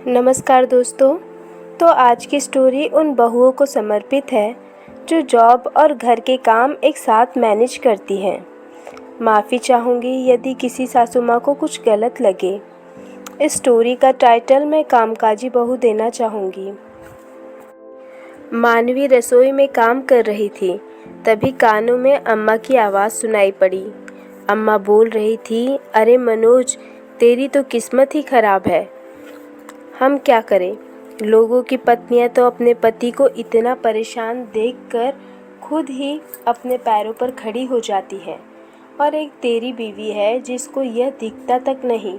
नमस्कार दोस्तों। तो आज की स्टोरी उन बहुओं को समर्पित है जो जॉब और घर के काम एक साथ मैनेज करती हैं। माफ़ी चाहूँगी यदि किसी सासू माँ को कुछ गलत लगे। इस स्टोरी का टाइटल मैं कामकाजी बहू देना चाहूँगी। मानवी रसोई में काम कर रही थी, तभी कानों में अम्मा की आवाज़ सुनाई पड़ी। अम्मा बोल रही थी, अरे मनोज, तेरी तो किस्मत ही खराब है। हम क्या करें? लोगों की पत्नियां तो अपने पति को इतना परेशान देखकर खुद ही अपने पैरों पर खड़ी हो जाती हैं, और एक तेरी बीवी है जिसको यह दिखता तक नहीं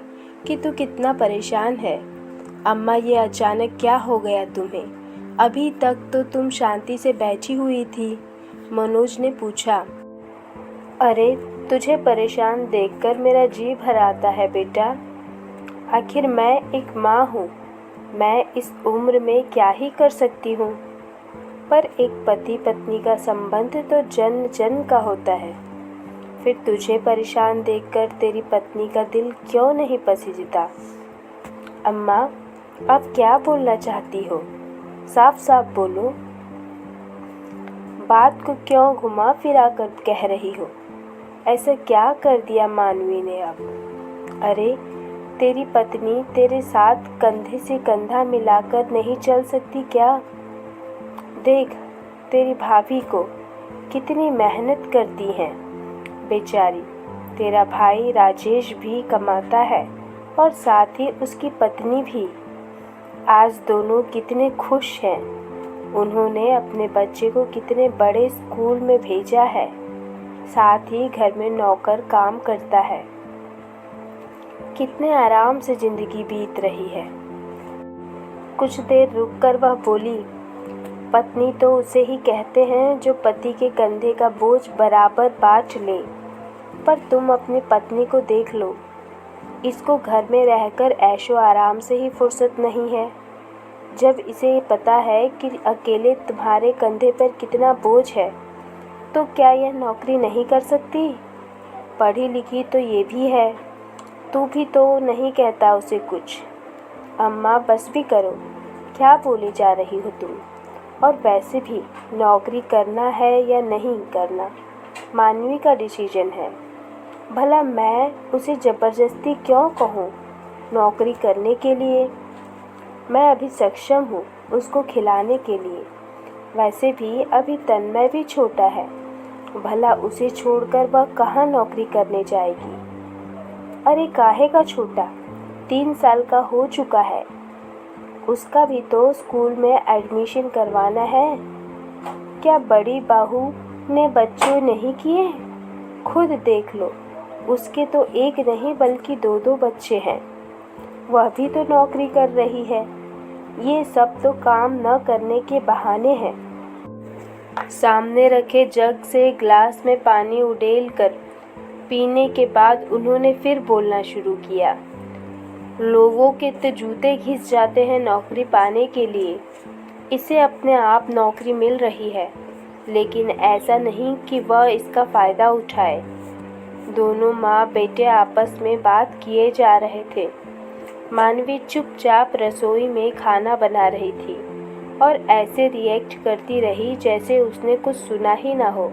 कि तू कितना परेशान है। अम्मा, ये अचानक क्या हो गया तुम्हें? अभी तक तो तुम शांति से बैठी हुई थी। मनोज ने पूछा। अरे, तुझे परेशान देखकर मेरा जी भर आता है बेटा। आखिर मैं एक माँ हूँ, मैं इस उम्र में क्या ही कर सकती हूँ। पर एक पति पत्नी का संबंध तो जन्म जन्म का होता है। फिर तुझे परेशान देखकर तेरी पत्नी का दिल क्यों नहीं पसीजता? अम्मा, आप क्या बोलना चाहती हो? साफ साफ बोलो। बात को क्यों घुमा फिरा कर कह रही हो? ऐसा क्या कर दिया मानवी ने अब? अरे, तेरी पत्नी तेरे साथ कंधे से कंधा मिलाकर नहीं चल सकती क्या? देख, तेरी भाभी को कितनी मेहनत करती हैं बेचारी। तेरा भाई राजेश भी कमाता है और साथ ही उसकी पत्नी भी। आज दोनों कितने खुश हैं। उन्होंने अपने बच्चे को कितने बड़े स्कूल में भेजा है, साथ ही घर में नौकर काम करता है। कितने आराम से जिंदगी बीत रही है। कुछ देर रुककर वह बोली, पत्नी तो उसे ही कहते हैं जो पति के कंधे का बोझ बराबर बांट ले। पर तुम अपनी पत्नी को देख लो, इसको घर में रहकर ऐशो आराम से ही फुर्सत नहीं है। जब इसे पता है कि अकेले तुम्हारे कंधे पर कितना बोझ है, तो क्या यह नौकरी नहीं कर सकती? पढ़ी लिखी तो ये भी है, तू भी तो नहीं कहता उसे कुछ। अम्मा, बस भी करो, क्या बोली जा रही हो तुम? और वैसे भी नौकरी करना है या नहीं करना मानवी का डिसीजन है। भला मैं उसे ज़बरदस्ती क्यों कहूँ नौकरी करने के लिए? मैं अभी सक्षम हूँ उसको खिलाने के लिए। वैसे भी अभी तन्मय भी छोटा है, भला उसे छोड़कर वह कहाँ नौकरी करने जाएगी? अरे, काहे का छोटा, 3 साल का हो चुका है। उसका भी तो स्कूल में एडमिशन करवाना है। क्या बड़ी बहू ने बच्चे नहीं किए? खुद देख लो, उसके तो एक नहीं बल्कि 2-2 बच्चे हैं। वह भी तो नौकरी कर रही है। ये सब तो काम न करने के बहाने हैं। सामने रखे जग से ग्लास में पानी उड़ेल कर पीने के बाद उन्होंने फिर बोलना शुरू किया। लोगों के तो जूते घिस जाते हैं नौकरी पाने के लिए। इसे अपने आप नौकरी मिल रही है, लेकिन ऐसा नहीं कि वह इसका फ़ायदा उठाए। दोनों माँ बेटे आपस में बात किए जा रहे थे। मानवी चुपचाप रसोई में खाना बना रही थी और ऐसे रिएक्ट करती रही जैसे उसने कुछ सुना ही ना हो।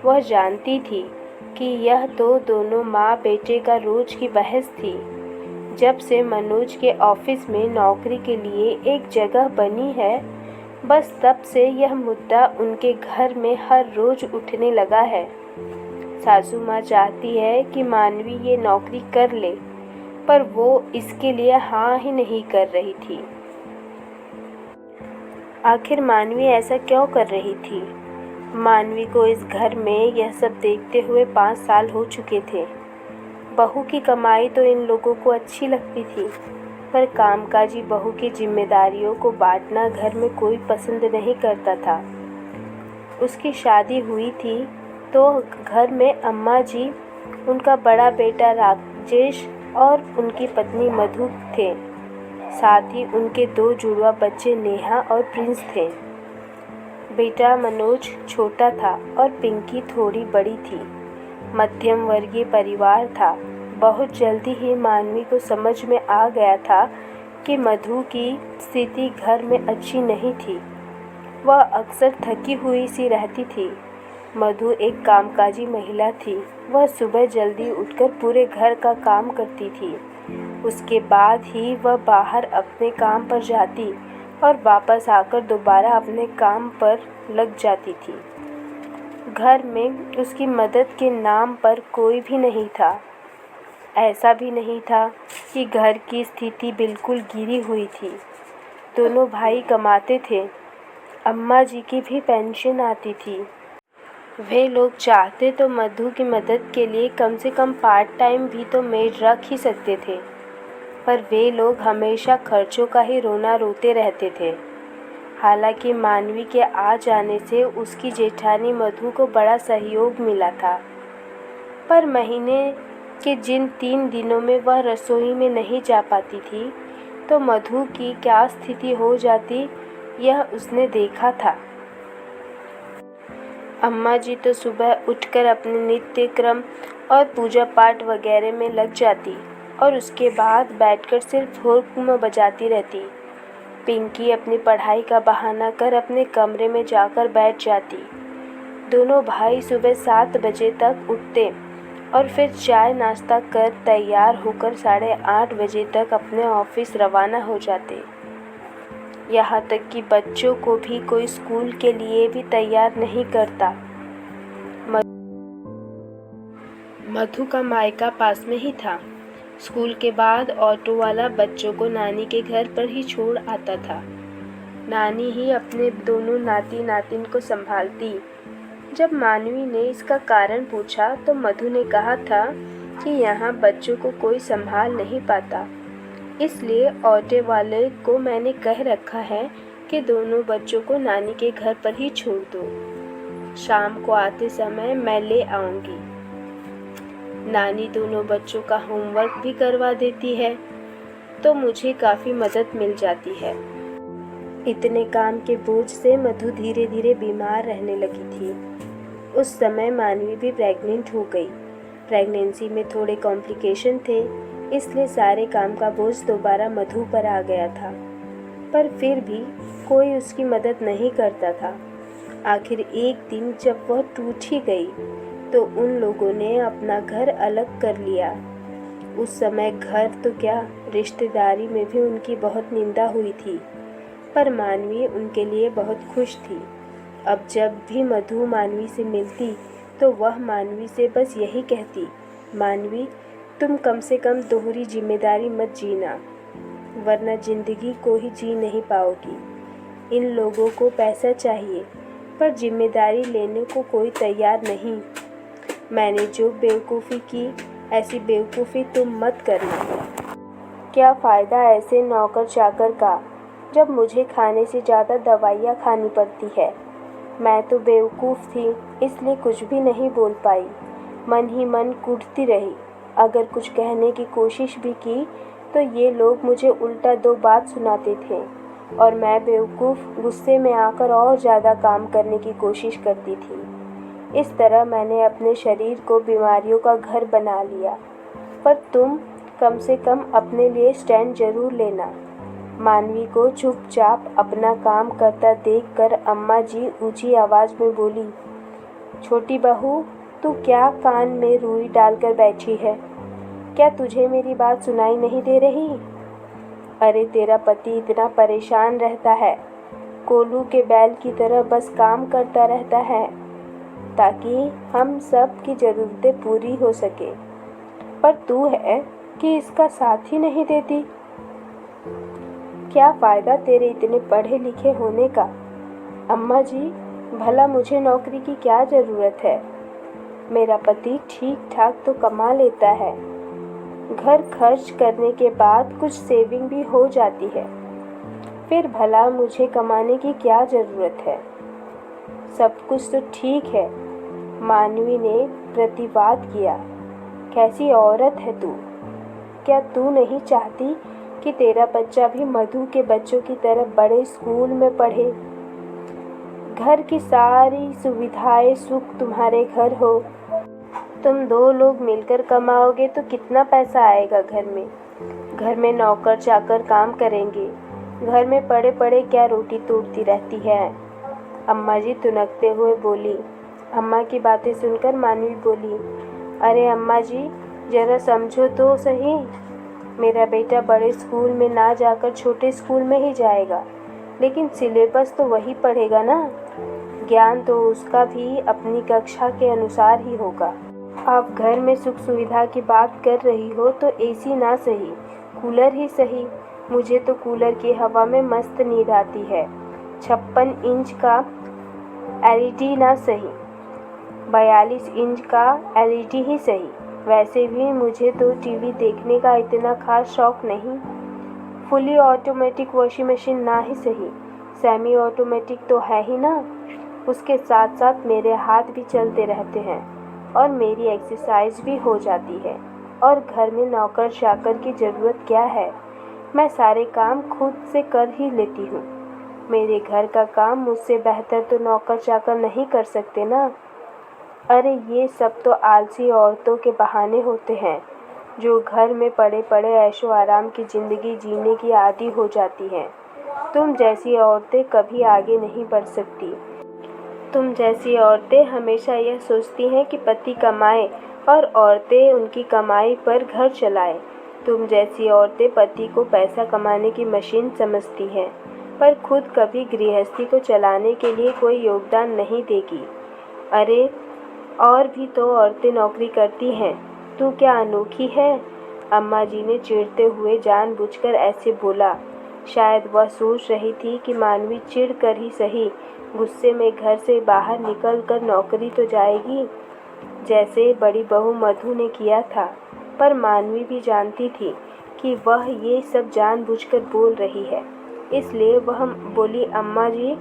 वह जानती थी कि यह तो दोनों माँ बेटे का रोज की बहस थी। जब से मनोज के ऑफिस में नौकरी के लिए एक जगह बनी है, बस तब से यह मुद्दा उनके घर में हर रोज उठने लगा है। सासू माँ चाहती है कि मानवी ये नौकरी कर ले, पर वो इसके लिए हाँ ही नहीं कर रही थी। आखिर मानवी ऐसा क्यों कर रही थी? मानवी को इस घर में यह सब देखते हुए 5 साल हो चुके थे। बहू की कमाई तो इन लोगों को अच्छी लगती थी, पर कामकाजी बहू की जिम्मेदारियों को बांटना घर में कोई पसंद नहीं करता था। उसकी शादी हुई थी तो घर में अम्मा जी, उनका बड़ा बेटा राजेश और उनकी पत्नी मधु थे। साथ ही उनके 2 जुड़वा बच्चे नेहा और प्रिंस थे। बेटा मनोज छोटा था और पिंकी थोड़ी बड़ी थी। मध्यम वर्गीय परिवार था। बहुत जल्दी ही मानवी को समझ में आ गया था कि मधु की स्थिति घर में अच्छी नहीं थी। वह अक्सर थकी हुई सी रहती थी। मधु एक कामकाजी महिला थी। वह सुबह जल्दी उठकर पूरे घर का काम करती थी। उसके बाद ही वह बाहर अपने काम पर जाती और वापस आकर दोबारा अपने काम पर लग जाती थी। घर में उसकी मदद के नाम पर कोई भी नहीं था। ऐसा भी नहीं था कि घर की स्थिति बिल्कुल गिरी हुई थी। दोनों भाई कमाते थे। अम्मा जी की भी पेंशन आती थी। वे लोग चाहते तो मधु की मदद के लिए कम से कम पार्ट टाइम भी तो मेड रख ही सकते थे, पर वे लोग हमेशा खर्चों का ही रोना रोते रहते थे। हालांकि मानवी के आ जाने से उसकी जेठानी मधु को बड़ा सहयोग मिला था, पर महीने के जिन 3 दिनों में वह रसोई में नहीं जा पाती थी, तो मधु की क्या स्थिति हो जाती यह उसने देखा था। अम्मा जी तो सुबह उठकर अपने नित्य क्रम और पूजा पाठ वगैरह में लग जाती और उसके बाद बैठकर सिर्फ हुक्म बजाती रहती। पिंकी अपनी पढ़ाई का बहाना कर अपने कमरे में जाकर बैठ जाती। दोनों भाई सुबह 7 बजे तक उठते और फिर चाय नाश्ता कर तैयार होकर 8:30 बजे तक अपने ऑफिस रवाना हो जाते। यहाँ तक कि बच्चों को भी कोई स्कूल के लिए भी तैयार नहीं करता। मधु का मायका पास में ही था। स्कूल के बाद ऑटो वाला बच्चों को नानी के घर पर ही छोड़ आता था। नानी ही अपने दोनों नाती नातिन को संभालती। जब मानवी ने इसका कारण पूछा तो मधु ने कहा था कि यहाँ बच्चों को कोई संभाल नहीं पाता, इसलिए ऑटो वाले को मैंने कह रखा है कि दोनों बच्चों को नानी के घर पर ही छोड़ दो। शाम को आते समय मैं ले आऊँगी। नानी दोनों बच्चों का होमवर्क भी करवा देती है, तो मुझे काफ़ी मदद मिल जाती है। इतने काम के बोझ से मधु धीरे धीरे बीमार रहने लगी थी। उस समय मानवी भी प्रेग्नेंट हो गई। प्रेगनेंसी में थोड़े कॉम्प्लिकेशन थे, इसलिए सारे काम का बोझ दोबारा मधु पर आ गया था, पर फिर भी कोई उसकी मदद नहीं करता था। आखिर एक दिन जब वह टूट ही गई तो उन लोगों ने अपना घर अलग कर लिया। उस समय घर तो क्या, रिश्तेदारी में भी उनकी बहुत निंदा हुई थी, पर मानवी उनके लिए बहुत खुश थी। अब जब भी मधु मानवी से मिलती तो वह मानवी से बस यही कहती, मानवी तुम कम से कम दोहरी जिम्मेदारी मत जीना, वरना जिंदगी को ही जी नहीं पाओगी। इन लोगों को पैसा चाहिए, पर जिम्मेदारी लेने को कोई तैयार नहीं। मैंने जो बेवकूफ़ी की, ऐसी बेवकूफ़ी तुम मत करना। क्या फ़ायदा ऐसे नौकर चाकर का, जब मुझे खाने से ज़्यादा दवाइयाँ खानी पड़ती है। मैं तो बेवकूफ़ थी, इसलिए कुछ भी नहीं बोल पाई। मन ही मन कूटती रही। अगर कुछ कहने की कोशिश भी की तो ये लोग मुझे उल्टा 2 बात सुनाते थे और मैं बेवकूफ़ गुस्से में आकर और ज़्यादा काम करने की कोशिश करती थी। इस तरह मैंने अपने शरीर को बीमारियों का घर बना लिया। पर तुम कम से कम अपने लिए स्टैंड जरूर लेना। मानवी को चुपचाप अपना काम करता देखकर अम्मा जी ऊंची आवाज़ में बोली, छोटी बहू तू क्या कान में रुई डालकर बैठी है? क्या तुझे मेरी बात सुनाई नहीं दे रही? अरे तेरा पति इतना परेशान रहता है, कोल्हू के बैल की तरह बस काम करता रहता है ताकि हम सब की ज़रूरतें पूरी हो सके, पर तू है कि इसका साथ ही नहीं देती। क्या फ़ायदा तेरे इतने पढ़े लिखे होने का? अम्मा जी भला मुझे नौकरी की क्या ज़रूरत है? मेरा पति ठीक ठाक तो कमा लेता है, घर खर्च करने के बाद कुछ सेविंग भी हो जाती है, फिर भला मुझे कमाने की क्या ज़रूरत है? सब कुछ तो ठीक है। मानवी ने प्रतिवाद किया, कैसी औरत है तू? क्या तू नहीं चाहती कि तेरा बच्चा भी मधु के बच्चों की तरह बड़े स्कूल में पढ़े? घर की सारी सुविधाएं सुख तुम्हारे घर हो। तुम 2 लोग मिलकर कमाओगे तो कितना पैसा आएगा घर में? घर में नौकर चाकर काम करेंगे, घर में पड़े पड़े क्या रोटी तोड़ती रहती है। अम्मा जी तुनकते हुए बोली। अम्मा की बातें सुनकर मानवी बोली, अरे अम्मा जी, जरा समझो तो सही, मेरा बेटा बड़े स्कूल में ना जाकर छोटे स्कूल में ही जाएगा, लेकिन सिलेबस तो वही पढ़ेगा ना, ज्ञान तो उसका भी अपनी कक्षा के अनुसार ही होगा। आप घर में सुख सुविधा की बात कर रही हो तो एसी ना सही, कूलर ही सही। मुझे तो कूलर की हवा में मस्त नींद आती है। 56 इंच का एलईडी ना सही, 42 इंच का एलईडी ही सही। वैसे भी मुझे तो टीवी देखने का इतना खास शौक नहीं। फुली ऑटोमेटिक वॉशिंग मशीन ना ही सही, सेमी ऑटोमेटिक तो है ही ना। उसके साथ साथ मेरे हाथ भी चलते रहते हैं और मेरी एक्सरसाइज भी हो जाती है। और घर में नौकर चाकर की ज़रूरत क्या है, मैं सारे काम खुद से कर ही लेती हूँ। मेरे घर का काम मुझसे बेहतर तो नौकर चाकर नहीं कर सकते ना। अरे ये सब तो आलसी औरतों के बहाने होते हैं जो घर में पड़े पड़े ऐशो आराम की ज़िंदगी जीने की आदी हो जाती हैं। तुम जैसी औरतें कभी आगे नहीं बढ़ सकती। तुम जैसी औरतें हमेशा यह सोचती हैं कि पति कमाए और औरतें उनकी कमाई पर घर चलाएं। तुम जैसी औरतें पति को पैसा कमाने की मशीन समझती हैं, पर खुद कभी गृहस्थी को चलाने के लिए कोई योगदान नहीं देगी। अरे और भी तो औरतें नौकरी करती हैं, तू क्या अनोखी है? अम्मा जी ने चिढ़ते हुए जानबूझकर ऐसे बोला। शायद वह सोच रही थी कि मानवी चिढ़ कर ही सही गुस्से में घर से बाहर निकल कर नौकरी तो जाएगी, जैसे बड़ी बहू मधु ने किया था। पर मानवी भी जानती थी कि वह ये सब जानबूझकर बोल रही है, इसलिए वह बोली, अम्मा जी,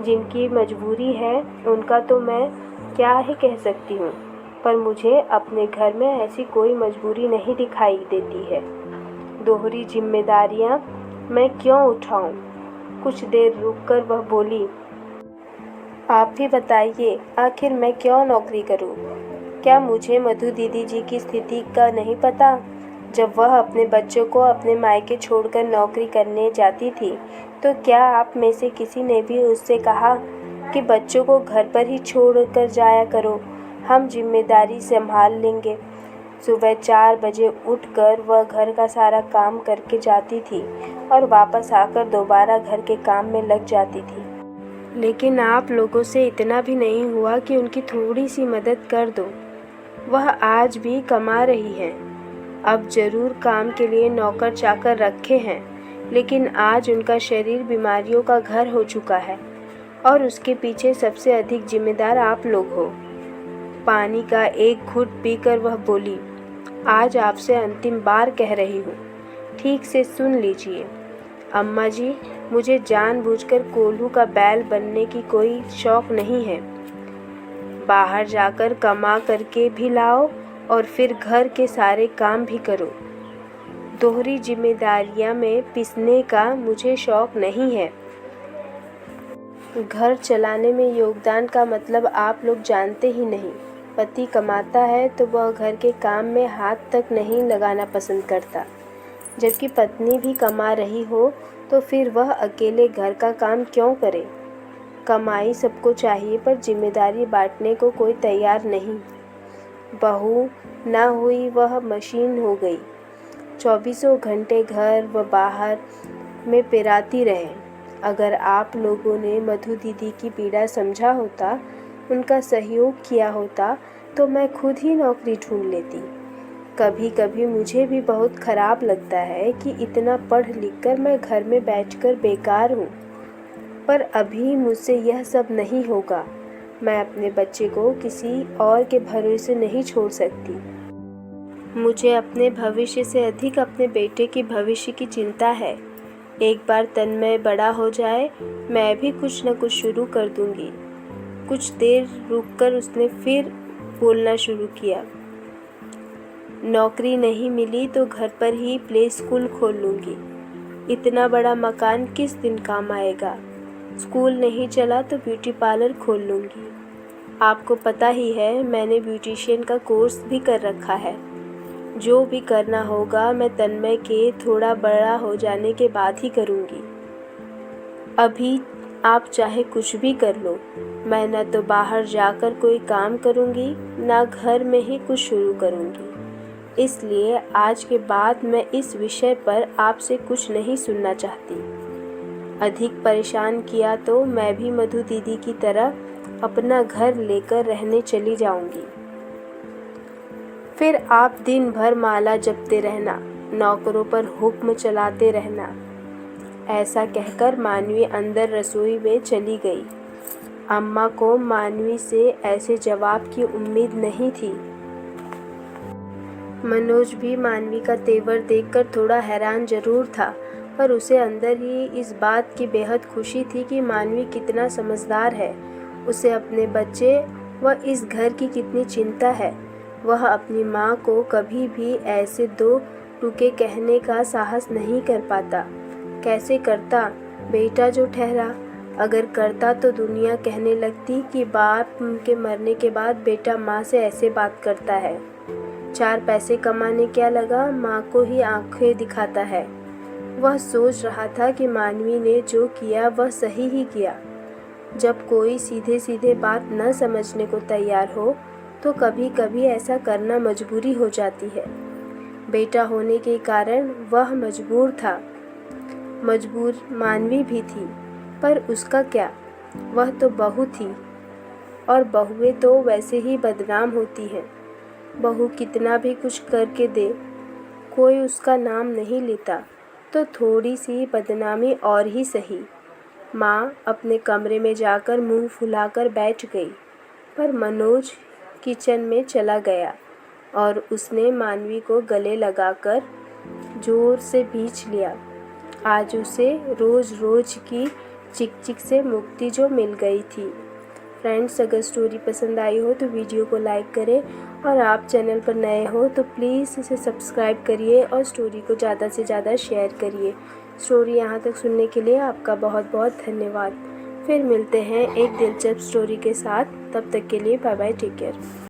जिनकी मजबूरी है उनका तो मैं क्या ही कह सकती हूँ, पर मुझे अपने घर में ऐसी कोई मजबूरी नहीं दिखाई देती है। दोहरी जिम्मेदारियाँ मैं क्यों उठाऊँ? कुछ देर रुककर वह बोली, आप भी बताइए, आखिर मैं क्यों नौकरी करूं? क्या मुझे मधु दीदी जी की स्थिति का नहीं पता? जब वह अपने बच्चों को अपने मायके छोड़कर नौकरी करने जाती थी, तो क्या आप में से किसी ने भी उससे कहा कि बच्चों को घर पर ही छोड़ कर जाया करो, हम जिम्मेदारी संभाल लेंगे। सुबह 4 बजे उठकर वह घर का सारा काम करके जाती थी और वापस आकर दोबारा घर के काम में लग जाती थी। लेकिन आप लोगों से इतना भी नहीं हुआ कि उनकी थोड़ी सी मदद कर दो। वह आज भी कमा रही हैं। अब जरूर काम के लिए नौकर चाकर रखे हैं, लेकिन आज उनका शरीर बीमारियों का घर हो चुका है और उसके पीछे सबसे अधिक जिम्मेदार आप लोग हो। पानी का एक घूंट पीकर वह बोली, आज आपसे अंतिम बार कह रही हूँ, ठीक से सुन लीजिए। अम्मा जी, मुझे जानबूझकर कोल्हू का बैल बनने की कोई शौक नहीं है। बाहर जाकर कमा करके भी लाओ और फिर घर के सारे काम भी करो। दोहरी जिम्मेदारियां में पिसने का मुझे शौक नहीं है। घर चलाने में योगदान का मतलब आप लोग जानते ही नहीं। पति कमाता है तो वह घर के काम में हाथ तक नहीं लगाना पसंद करता, जबकि पत्नी भी कमा रही हो तो फिर वह अकेले घर का काम क्यों करे? कमाई सबको चाहिए, पर जिम्मेदारी बांटने को कोई तैयार नहीं। बहू ना हुई वह मशीन हो गई, 24 घंटे घर व बाहर में पिराती रहे। अगर आप लोगों ने मधु दीदी की पीड़ा समझा होता, उनका सहयोग किया होता, तो मैं खुद ही नौकरी ढूंढ लेती। कभी कभी मुझे भी बहुत ख़राब लगता है कि इतना पढ़ लिख कर मैं घर में बैठकर बेकार हूँ, पर अभी मुझसे यह सब नहीं होगा। मैं अपने बच्चे को किसी और के भरोसे नहीं छोड़ सकती। मुझे अपने भविष्य से अधिक अपने बेटे की भविष्य की चिंता है। एक बार तन्मय बड़ा हो जाए, मैं भी कुछ न कुछ शुरू कर दूंगी। कुछ देर रुककर उसने फिर बोलना शुरू किया, नौकरी नहीं मिली तो घर पर ही प्ले स्कूल खोल लूँगी। इतना बड़ा मकान किस दिन काम आएगा। स्कूल नहीं चला तो ब्यूटी पार्लर खोल लूँगी। आपको पता ही है मैंने ब्यूटिशियन का कोर्स भी कर रखा है। जो भी करना होगा मैं तन्मय के थोड़ा बड़ा हो जाने के बाद ही करूँगी। अभी आप चाहे कुछ भी कर लो, मैं न तो बाहर जाकर कोई काम करूँगी न घर में ही कुछ शुरू करूँगी। इसलिए आज के बाद मैं इस विषय पर आपसे कुछ नहीं सुनना चाहती। अधिक परेशान किया तो मैं भी मधु दीदी की तरह अपना घर लेकर रहने चली जाऊँगी। फिर आप दिन भर माला जपते रहना, नौकरों पर हुक्म चलाते रहना। ऐसा कहकर मानवी अंदर रसोई में चली गई। अम्मा को मानवी से ऐसे जवाब की उम्मीद नहीं थी। मनोज भी मानवी का तेवर देखकर थोड़ा हैरान जरूर था, पर उसे अंदर ही इस बात की बेहद खुशी थी कि मानवी कितना समझदार है। उसे अपने बच्चे व इस घर की कितनी चिंता है। वह अपनी माँ को कभी भी ऐसे दो टूके कहने का साहस नहीं कर पाता। कैसे करता, बेटा जो ठहरा। अगर करता तो दुनिया कहने लगती कि बाप के मरने के बाद बेटा माँ से ऐसे बात करता है। 4 पैसे कमाने क्या लगा, माँ को ही आंखें दिखाता है। वह सोच रहा था कि मानवी ने जो किया वह सही ही किया। जब कोई सीधे सीधे बात न समझने को तैयार हो तो कभी कभी ऐसा करना मजबूरी हो जाती है। बेटा होने के कारण वह मजबूर था। मजबूर मानवी भी थी, पर उसका क्या, वह तो बहू थी और बहुएं तो वैसे ही बदनाम होती हैं। बहू कितना भी कुछ करके दे, कोई उसका नाम नहीं लेता तो थोड़ी सी बदनामी और ही सही। माँ अपने कमरे में जाकर मुंह फुलाकर बैठ गई, पर मनोज किचन में चला गया और उसने मानवी को गले लगाकर जोर से भींच लिया। आज उसे रोज़ रोज़ की चिक चिक से मुक्ति जो मिल गई थी। फ्रेंड्स, अगर स्टोरी पसंद आई हो तो वीडियो को लाइक करें और आप चैनल पर नए हो तो प्लीज़ इसे सब्सक्राइब करिए और स्टोरी को ज़्यादा से ज़्यादा शेयर करिए। स्टोरी यहाँ तक सुनने के लिए आपका बहुत बहुत धन्यवाद। फिर मिलते हैं एक दिलचस्प स्टोरी के साथ। तब तक के लिए बाय बाय, टेक केयर।